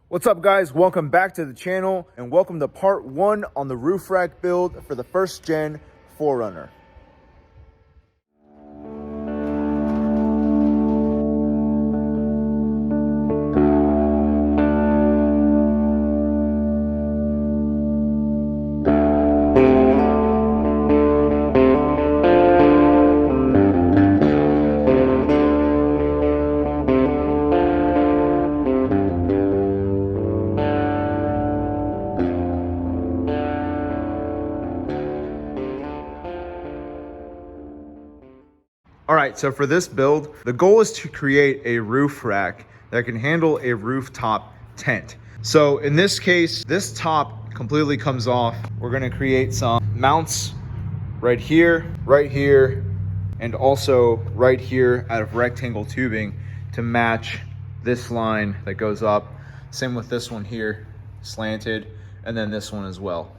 What's up, guys? Welcome back to the channel and welcome to part 1 on the roof rack build for the first gen 4Runner. All right, so for this build, the goal is to create a roof rack that can handle a rooftop tent. So in this case, this top completely comes off. We're gonna create some mounts right here, and also right here out of rectangle tubing to match this line that goes up. Same with this one here, slanted, and then this one as well.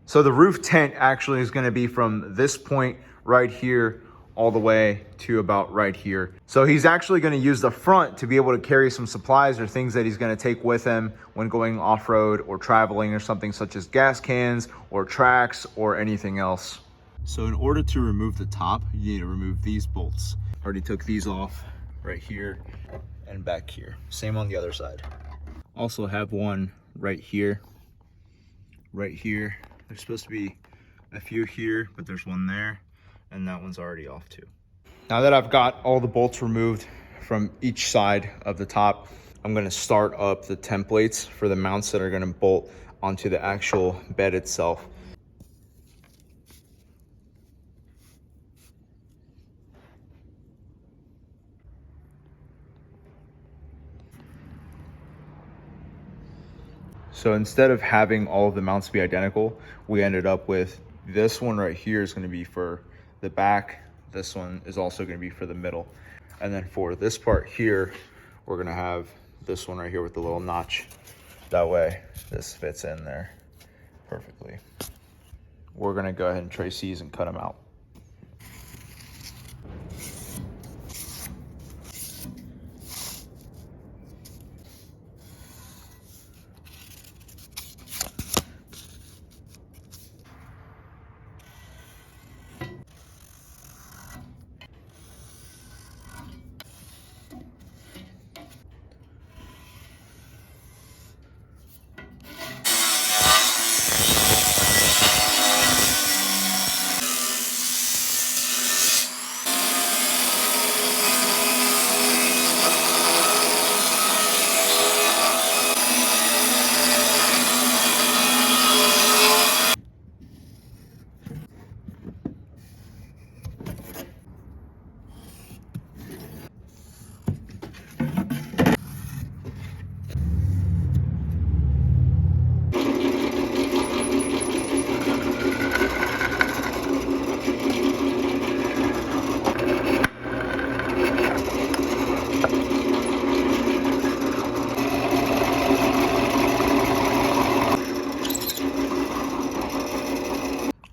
So the roof tent actually is gonna be from this point right here all the way to about right here. So he's actually gonna use the front to be able to carry some supplies or things that he's gonna take with him when going off-road or traveling or something, such as gas cans or tracks or anything else. So in order to remove the top, you need to remove these bolts. Already took these off right here and back here. Same on the other side. Also have one right here. There's supposed to be a few here, but there's one there. And that one's already off too. Now that I've got all the bolts removed from each side of the top, I'm gonna start up the templates for the mounts that are gonna bolt onto the actual bed itself. So instead of having all of the mounts be identical, we ended up with this one right here is gonna be for the back. This one is also going to be for the middle. And then for this part here, we're going to have this one right here with the little notch. That way this fits in there perfectly. We're going to go ahead and trace these and cut them out.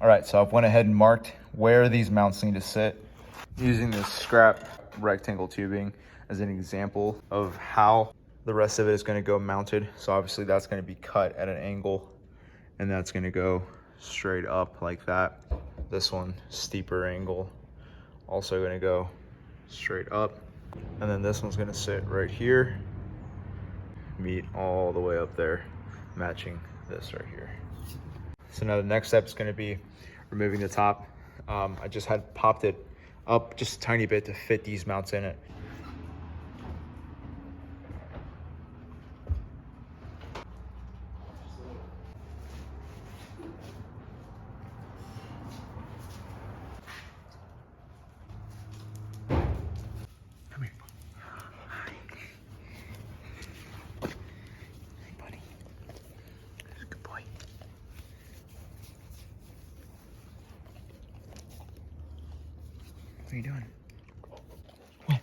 All right, so I've went ahead and marked where these mounts need to sit using this scrap rectangle tubing as an example of how the rest of it is going to go mounted. So obviously that's going to be cut at an angle and that's going to go straight up like that. This one, steeper angle, also going to go straight up. And then this one's going to sit right here, meet all the way up there, matching this right here. So now the next step is going to be removing the top. I just had popped it up just a tiny bit to fit these mounts in it. Come here. Hi. Hey, buddy. Good boy. What are you doing? What?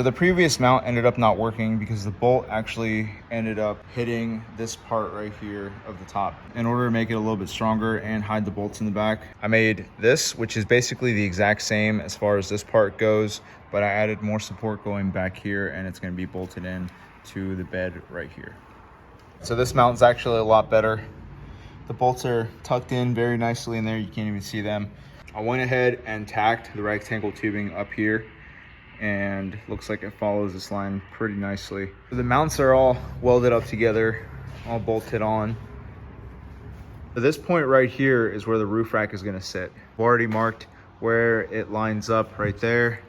So the previous mount ended up not working because the bolt actually ended up hitting this part right here of the top. In order to make it a little bit stronger and hide the bolts in the back, I made this, which is basically the exact same as far as this part goes, but I added more support going back here, and it's going to be bolted in to the bed right here. So this mount is actually a lot better. The bolts are tucked in very nicely in there. You can't even see them. I went ahead and tacked the rectangle tubing up here, and looks like it follows this line pretty nicely. So the mounts are all welded up together, all bolted on. So this point right here is where the roof rack is gonna sit. I've already marked where it lines up right there,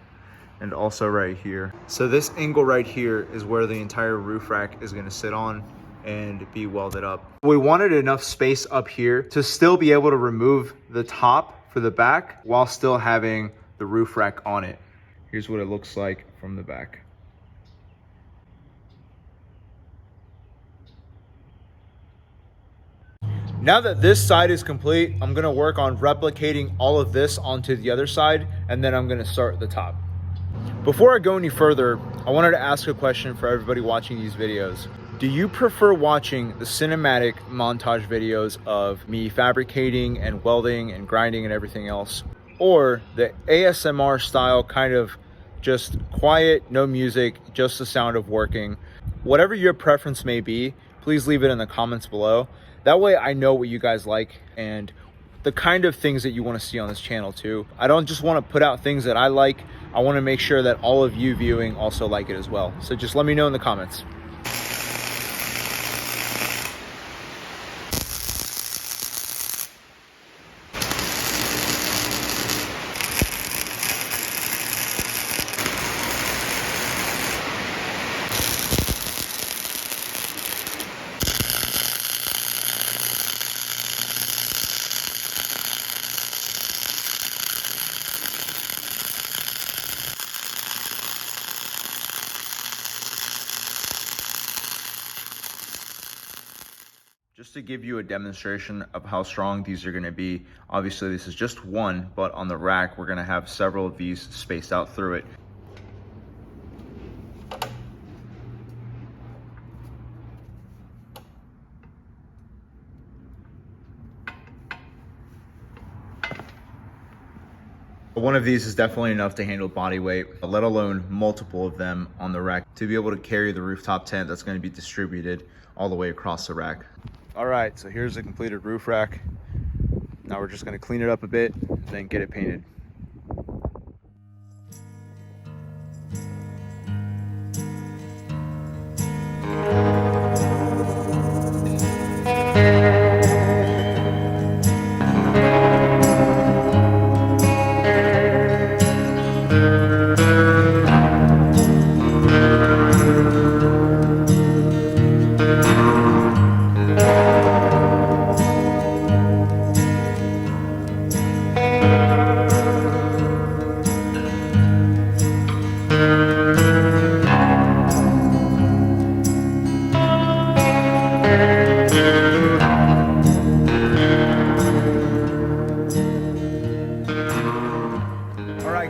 and also right here. So this angle right here is where the entire roof rack is gonna sit on and be welded up. We wanted enough space up here to still be able to remove the top for the back while still having the roof rack on it. Here's what it looks like from the back. Now that this side is complete, I'm gonna work on replicating all of this onto the other side, and then I'm gonna start the top. Before I go any further, I wanted to ask a question for everybody watching these videos. Do you prefer watching the cinematic montage videos of me fabricating and welding and grinding and everything else, or the ASMR style kind of just quiet, no music, just the sound of working? Whatever your preference may be, please leave it in the comments below. That way I know what you guys like and the kind of things that you want to see on this channel too. I don't just want to put out things that I like. I want to make sure that all of you viewing also like it as well. So just let me know in the comments. Just to give you a demonstration of how strong these are going to be, obviously this is just one, but on the rack we're going to have several of these spaced out through it. One of these is definitely enough to handle body weight, let alone multiple of them on the rack to be able to carry the rooftop tent that's going to be distributed all the way across the rack. All right, so here's the completed roof rack. Now we're just going to clean it up a bit, then get it painted.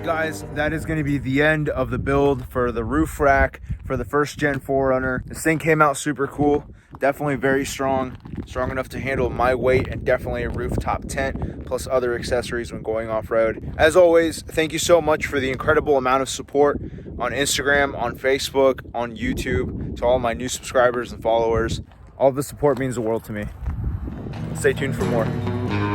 Guys, that is going to be the end of the build for the roof rack for the first gen 4Runner. This thing came out super cool, definitely very strong enough to handle my weight, and definitely a rooftop tent plus other accessories when going off-road. As always, thank you so much for the incredible amount of support on Instagram, on Facebook, on YouTube, to all my new subscribers and followers. All of the support means the world to me. Stay tuned for more.